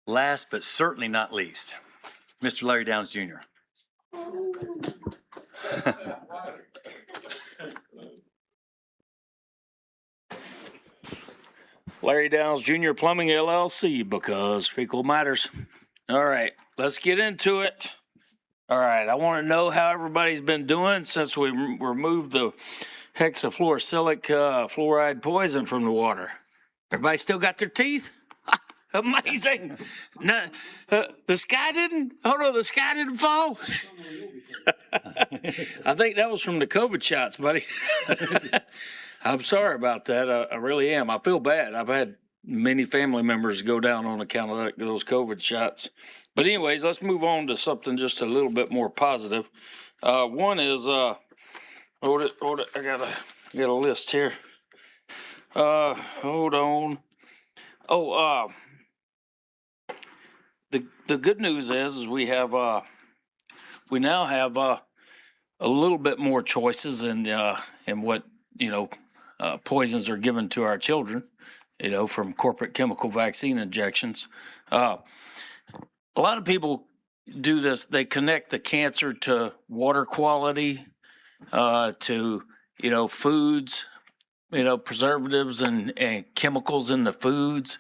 Last but certainly not least, Mr. Larry Downs Jr. Larry Downs Jr. Plumbing LLC, because fecal matters. All right, let's get into it. All right, I want to know how everybody's been doing since we removed the hexafluorosilicic fluoride poison from the water. Everybody still got their teeth? Amazing. No, the sky didn't? Oh no, the sky didn't fall? I think that was from the COVID shots, buddy. I'm sorry about that. I really am. I feel bad. I've had many family members go down on account of those COVID shots. But anyways, let's move on to something just a little bit more positive. One is, hold it. I got a list here. Hold on. Oh, the good news is we now have a little bit more choices in what, poisons are given to our children, from corporate chemical vaccine injections. A lot of people do this. They connect the cancer to water quality, to, foods, preservatives and chemicals in the foods,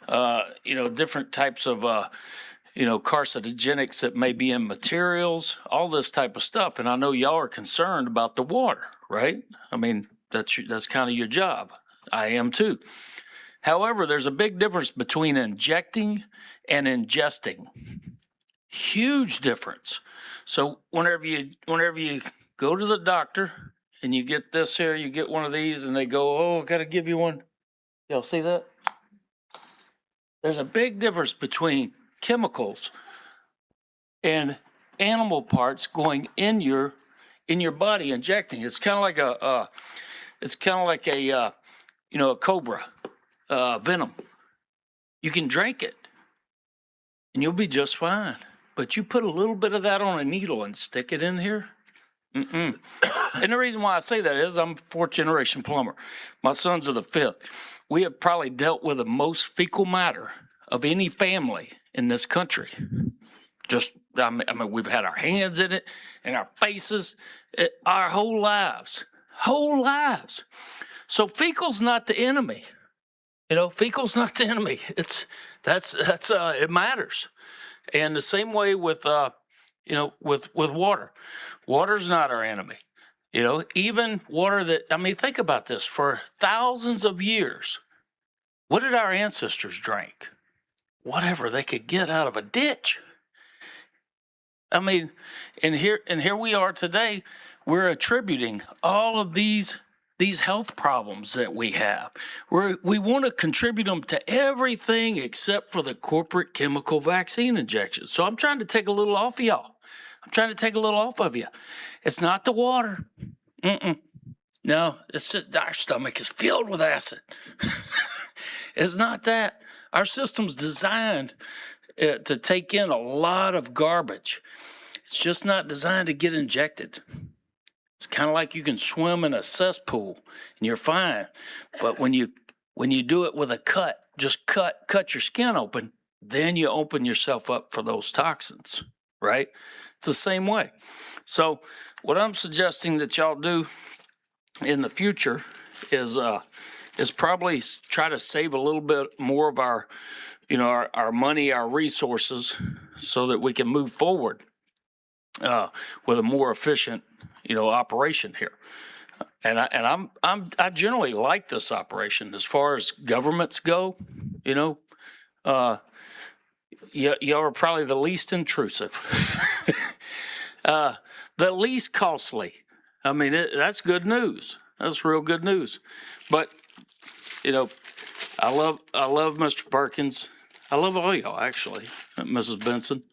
different types of, carcinogenics that may be in materials, all this type of stuff. And I know y'all are concerned about the water, right? I mean, that's kind of your job. I am too. However, there's a big difference between injecting and ingesting. Huge difference. So whenever you go to the doctor and you get this here, you get one of these and they go, oh, I got to give you one. Y'all see that? There's a big difference between chemicals and animal parts going in your body, injecting. It's kind of like a cobra venom. You can drink it and you'll be just fine. But you put a little bit of that on a needle and stick it in here. And the reason why I say that is I'm a fourth generation plumber. My sons are the fifth. We have probably dealt with the most fecal matter of any family in this country. I mean, we've had our hands in it and our faces, our whole lives. So fecal's not the enemy. Fecal's not the enemy. It matters. And the same way with water. Water's not our enemy. Even water think about this. For thousands of years, what did our ancestors drink? Whatever they could get out of a ditch. I mean, and here we are today, we're attributing all of these health problems that we have. We want to contribute them to everything except for the corporate chemical vaccine injections. So I'm trying to take a little off of y'all. I'm trying to take a little off of you. It's not the water. No, it's just our stomach is filled with acid. It's not that. Our system's designed to take in a lot of garbage. It's just not designed to get injected. It's kind of like you can swim in a cesspool and you're fine. But when you do it with a cut, just cut your skin open, then you open yourself up for those toxins, right? It's the same way. So what I'm suggesting that y'all do in the future is probably try to save a little bit more of our money, our resources, so that we can move forward with a more efficient, operation here. And I generally like this operation as far as governments go. Y'all are probably the least intrusive, the least costly. I mean, that's good news. That's real good news. But I love Mr. Perkins. I love all y'all, actually, Mrs. Benson.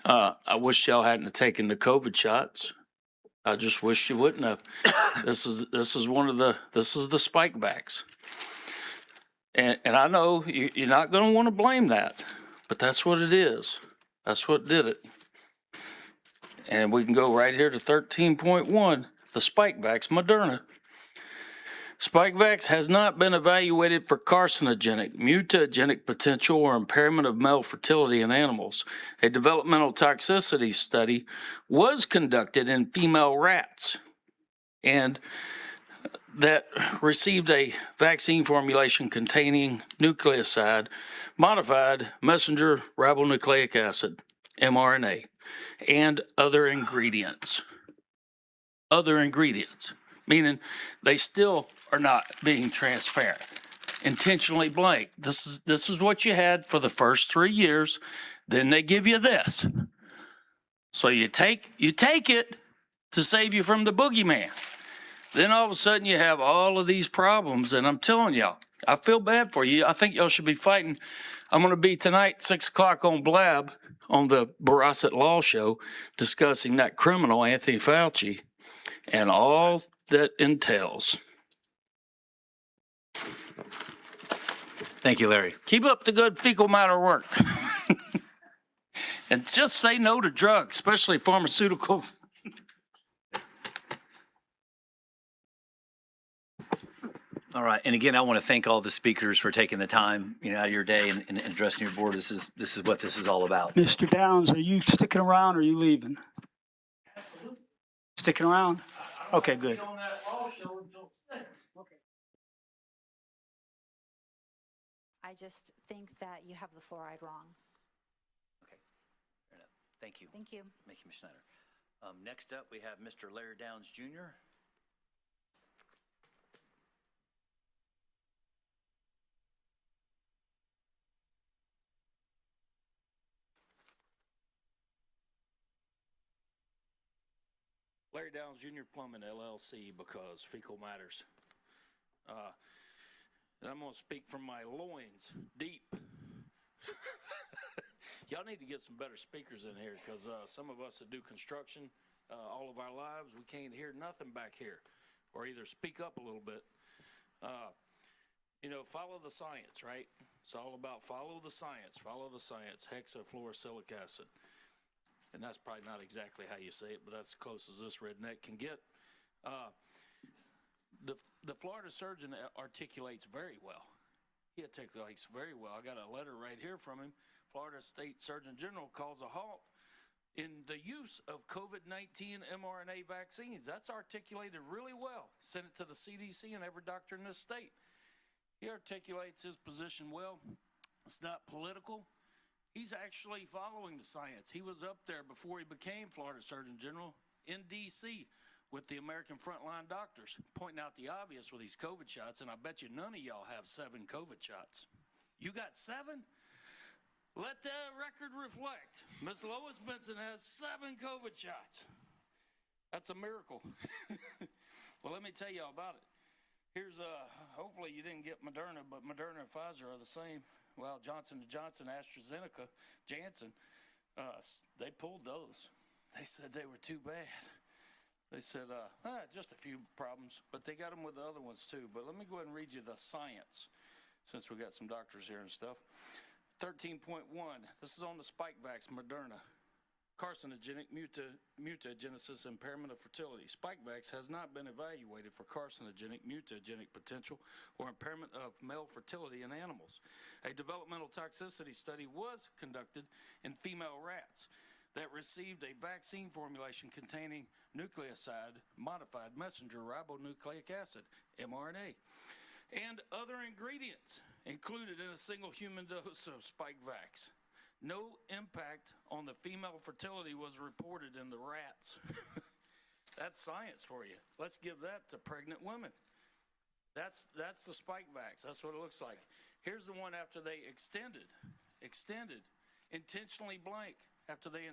I wish y'all hadn't taken the COVID shots. I just wish you wouldn't have. This is the spike backs. And I know you're not going to want to blame that, but that's what it is. That's what did it. And we can go right here to 13.1, the spike backs, Moderna. Spikevax has not been evaluated for carcinogenic, mutagenic potential, or impairment of male fertility in animals. A developmental toxicity study was conducted in female rats and that received a vaccine formulation containing nucleoside, modified messenger ribonucleic acid, mRNA, and other ingredients. Other ingredients, meaning they still are not being transparent. Intentionally blank. This is what you had for the first 3 years. Then they give you this. So you take it to save you from the boogeyman. Then all of a sudden you have all of these problems, and I'm telling y'all, I feel bad for you. I think y'all should be fighting. I'm going to be tonight, 6 o'clock on Blab on the Barasset Law Show, discussing that criminal Anthony Fauci and all that entails. Thank you, Larry. Keep up the good fecal matter work. And just say no to drugs, especially pharmaceuticals. All right, and again, I want to thank all the speakers for taking the time, out of your day and addressing your board. This is what this is all about. Mr. Downs, are you sticking around or are you leaving? Absolutely. Sticking around? Okay, good. On that law show until 6. Okay. I just think that you have the fluoride wrong. Okay, fair enough. Thank you. Thank you. Thank you, Ms. Schneider. Next up, we have Mr. Larry Downs, Jr. Larry Downs Jr. Plumbing LLC, because fecal matters. And I'm going to speak from my loins deep. Y'all need to get some better speakers in here, because some of us that do construction all of our lives, we can't hear nothing back here, or either speak up a little bit. Follow the science, right? It's all about follow the science, hexafluorosilicic acid. And that's probably not exactly how you say it, but that's as close as this redneck can get. The Florida surgeon articulates very well. He articulates very well. I got a letter right here from him. Florida State Surgeon General calls a halt in the use of COVID-19 mRNA vaccines. That's articulated really well. Sent it to the CDC and every doctor in this state. He articulates his position well. It's not political. He's actually following the science. He was up there before he became Florida Surgeon General in D.C. with the American frontline doctors, pointing out the obvious with these COVID shots, and I bet you none of y'all have 7 COVID shots. You got 7? Let the record reflect. Ms. Lois Benson has 7 COVID shots. That's a miracle. Well, let me tell y'all about it. Here's, hopefully you didn't get Moderna, but Moderna and Pfizer are the same. Well, Johnson & Johnson, AstraZeneca, Janssen, they pulled those. They said they were too bad. They said, just a few problems, but they got them with the other ones too. But let me go ahead and read you the science, since we got some doctors here and stuff. 13.1, this is on the Spikevax, Moderna. Carcinogenic mutagenesis impairment of fertility. Spikevax has not been evaluated for carcinogenic mutagenic potential or impairment of male fertility in animals. A developmental toxicity study was conducted in female rats that received a vaccine formulation containing nucleoside modified messenger ribonucleic acid, mRNA, and other ingredients included in a single human dose of Spikevax. No impact on the female fertility was reported in the rats. That's science for you. Let's give that to pregnant women. That's the Spikevax. That's what it looks like. Here's the one after they extended, intentionally blank, after they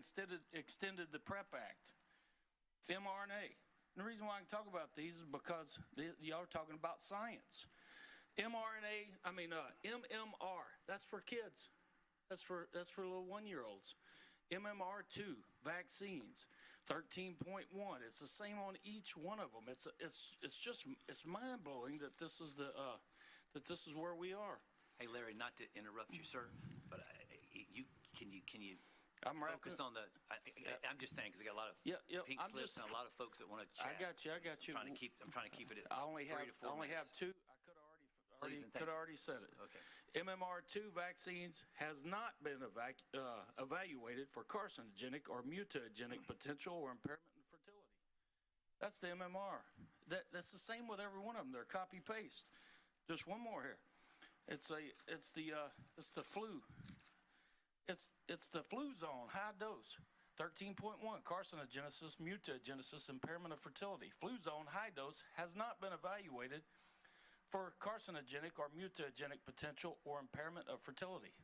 extended the PrEP Act, mRNA. And the reason why I can talk about these is because y'all are talking about science. MMR, that's for kids. That's for little 1-year-olds. MMR2 vaccines, 13.1. It's the same on each one of them. It's mind blowing that this is where we are. Hey, Larry, not to interrupt you, sir, but can you I'm wrapping- focused on the, I'm just saying, because I got a lot of Yeah, pink I'm slips just- and a lot of folks that want to chat. I got you. I'm trying to keep it at I only 3 to have 4 minutes. two. I could Please, and thank have you. already said it. Okay. MMR2 vaccines has not been evaluated for carcinogenic or mutagenic potential or impairment in fertility. That's the MMR. That's the same with every one of them. They're copy paste. Just one more here. It's the flu. It's the flu zone, high dose. 13.1, carcinogenesis, mutagenesis, impairment of fertility. Flu zone, high dose, has not been evaluated for carcinogenic or mutagenic potential or impairment of fertility.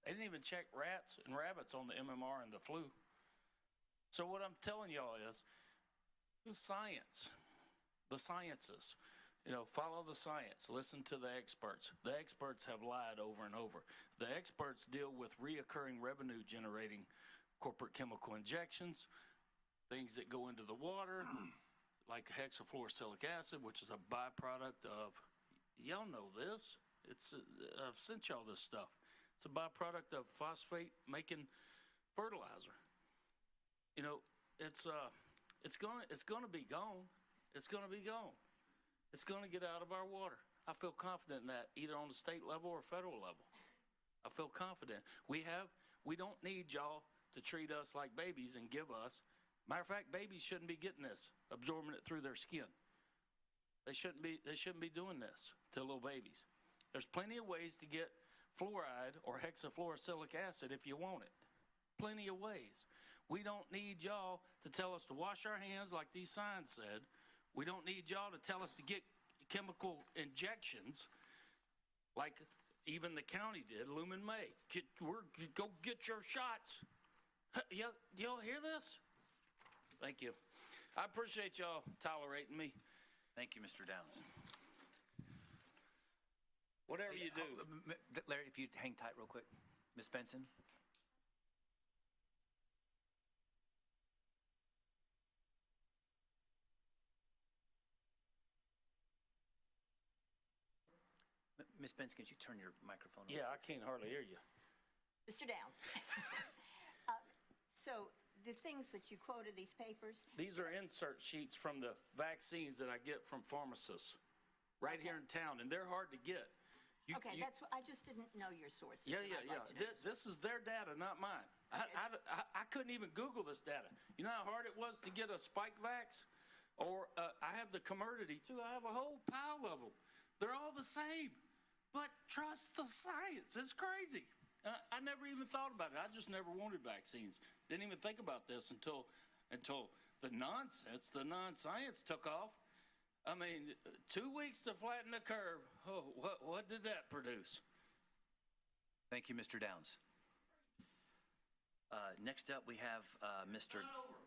They didn't even check rats and rabbits on the MMR and the flu. So what I'm telling y'all is, the science, the sciences, follow the science, listen to the experts. The experts have lied over and over. The experts deal with reoccurring revenue generating corporate chemical injections, things that go into the water, like hexafluorosilicic acid, which is a byproduct of, y'all know this, I've sent y'all this stuff. It's a byproduct of phosphate making fertilizer. It's going to be gone. It's going to be gone. It's going to get out of our water. I feel confident in that, either on the state level or federal level. I feel confident. We don't need y'all to treat us like babies and give us. Matter of fact, babies shouldn't be getting this, absorbing it through their skin. They shouldn't be doing this to little babies. There's plenty of ways to get fluoride or hexafluorosilicic acid if you want it. Plenty of ways. We don't need y'all to tell us to wash our hands like these signs said. We don't need y'all to tell us to get chemical injections like even the county did, Lumen May. Go get your shots. Y'all hear this? Thank you. I appreciate y'all tolerating me. Thank you, Mr. Downs. Whatever you do. Larry, if you hang tight real quick. Ms. Benson? Ms. Benson, could you turn your microphone on? Yeah, I can't hardly hear you. Mr. Downs. So the things that you quoted, these papers, These are insert sheets from the vaccines that I get from pharmacists right here in town, and they're hard to get. that's what I just didn't know your sources. Yeah. and I'd like to know. This is their data, not mine. Okay. I couldn't even Google this data. You know how hard it was to get a spike vax? Or I have the commodity too. I have a whole pile of them. They're all the same. But trust the science. It's crazy. I never even thought about it. I just never wanted vaccines. Didn't even think about this until the nonsense, the non-science took off. I mean, 2 weeks to flatten the curve. Oh, what did that produce? Thank you, Mr. Downs. Next up, we have Mr. Not over.